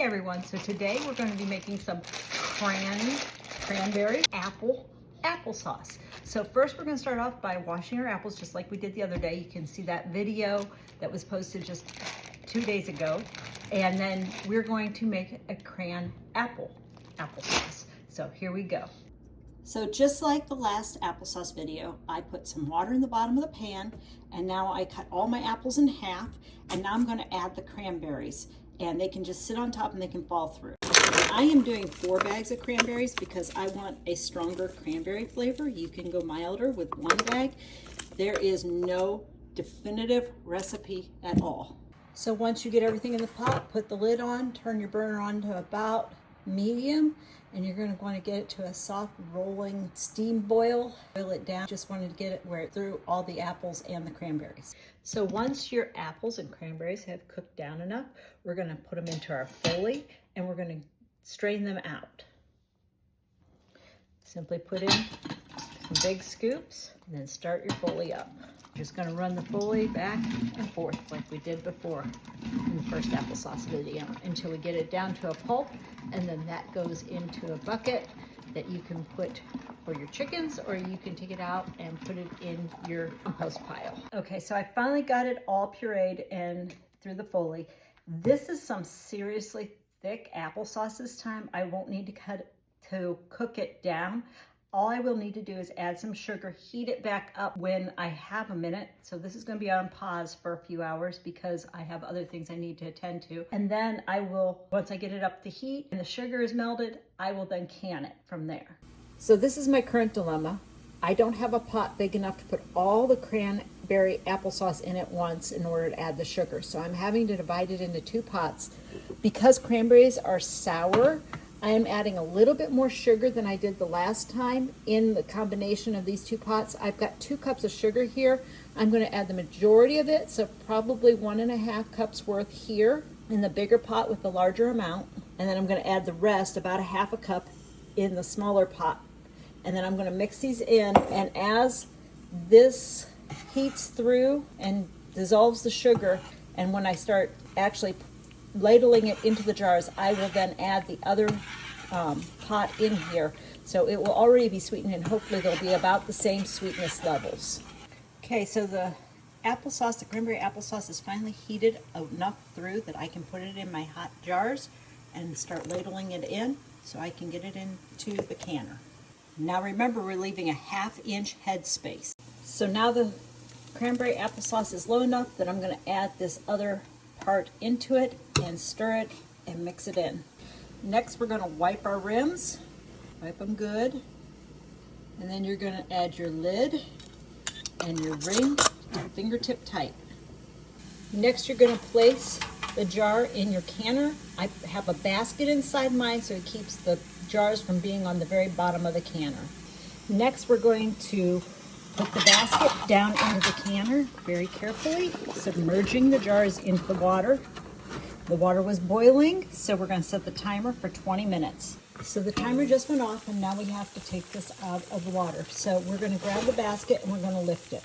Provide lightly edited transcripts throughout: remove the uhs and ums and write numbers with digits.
Hey everyone, so today we're going to be making some cranberry applesauce. So first we're going to start off by washing our apples just like we did the other day. You can see that video that was posted just 2 days ago. And then we're going to make a applesauce. So here we go. So just like the last applesauce video, I put some water in the bottom of the pan, and now I cut all my apples in half, and now I'm going to add the cranberries, and they can just sit on top and they can fall through. I am doing 4 bags of cranberries because I want a stronger cranberry flavor. You can go milder with 1 bag. There is no definitive recipe at all. So once you get everything in the pot, put the lid on, turn your burner on to about medium, and you're going to want to get it to a soft rolling steam boil. Boil it down. Just wanted to get it where it through all the apples and the cranberries. So once your apples and cranberries have cooked down enough, we're going to put them into our Foley and we're going to strain them out. Simply put in some big scoops and then start your Foley up. Just going to run the Foley back and forth like we did before in the first applesauce video until we get it down to a pulp, and then that goes into a bucket that you can put for your chickens, or you can take it out and put it in your compost pile. Okay, so I finally got it all pureed and through the Foley. This is some seriously thick applesauce this time. I won't need to cook it down. All I will need to do is add some sugar, heat it back up when I have a minute. So this is going to be on pause for a few hours because I have other things I need to attend to. And then I will, once I get it up to heat and the sugar is melted, I will then can it from there. So this is my current dilemma. I don't have a pot big enough to put all the cranberry applesauce in at once in order to add the sugar. So I'm having to divide it into 2 pots. Because cranberries are sour, I am adding a little bit more sugar than I did the last time in the combination of these 2 pots. I've got 2 cups of sugar here. I'm going to add the majority of it, so probably 1.5 cups worth here in the bigger pot with the larger amount. And then I'm going to add the rest, about 1/2 cup, in the smaller pot. And then I'm going to mix these in, and as this heats through and dissolves the sugar, and when I start actually ladling it into the jars, I will then add the other pot in here. So it will already be sweetened, and hopefully they'll be about the same sweetness levels. Okay, so the applesauce, the cranberry applesauce, is finally heated enough through that I can put it in my hot jars and start ladling it in so I can get it into the canner. Now remember, we're leaving a 1/2 inch head space. So now the cranberry applesauce is low enough that I'm going to add this other part into it and stir it and mix it in. Next, we're going to wipe our rims, wipe them good, and then you're going to add your lid and your ring fingertip tight. Next, you're going to place the jar in your canner. I have a basket inside mine so it keeps the jars from being on the very bottom of the canner. Next, we're going to put the basket down into the canner very carefully, submerging the jars into the water. The water was boiling, so we're going to set the timer for 20 minutes. So the timer just went off, and now we have to take this out of the water. So we're going to grab the basket and we're going to lift it.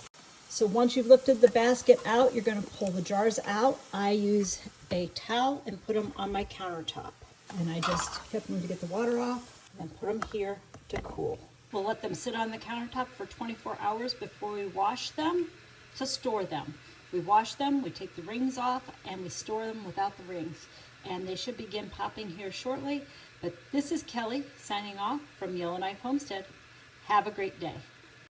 So once you've lifted the basket out, you're going to pull the jars out. I use a towel and put them on my countertop. And I just tip them to get the water off and put them here to cool. We'll let them sit on the countertop for 24 hours before we wash them to store them. We wash them, we take the rings off, and we store them without the rings. And they should begin popping here shortly. But this is Kelly signing off from Yellowknife Homestead. Have a great day.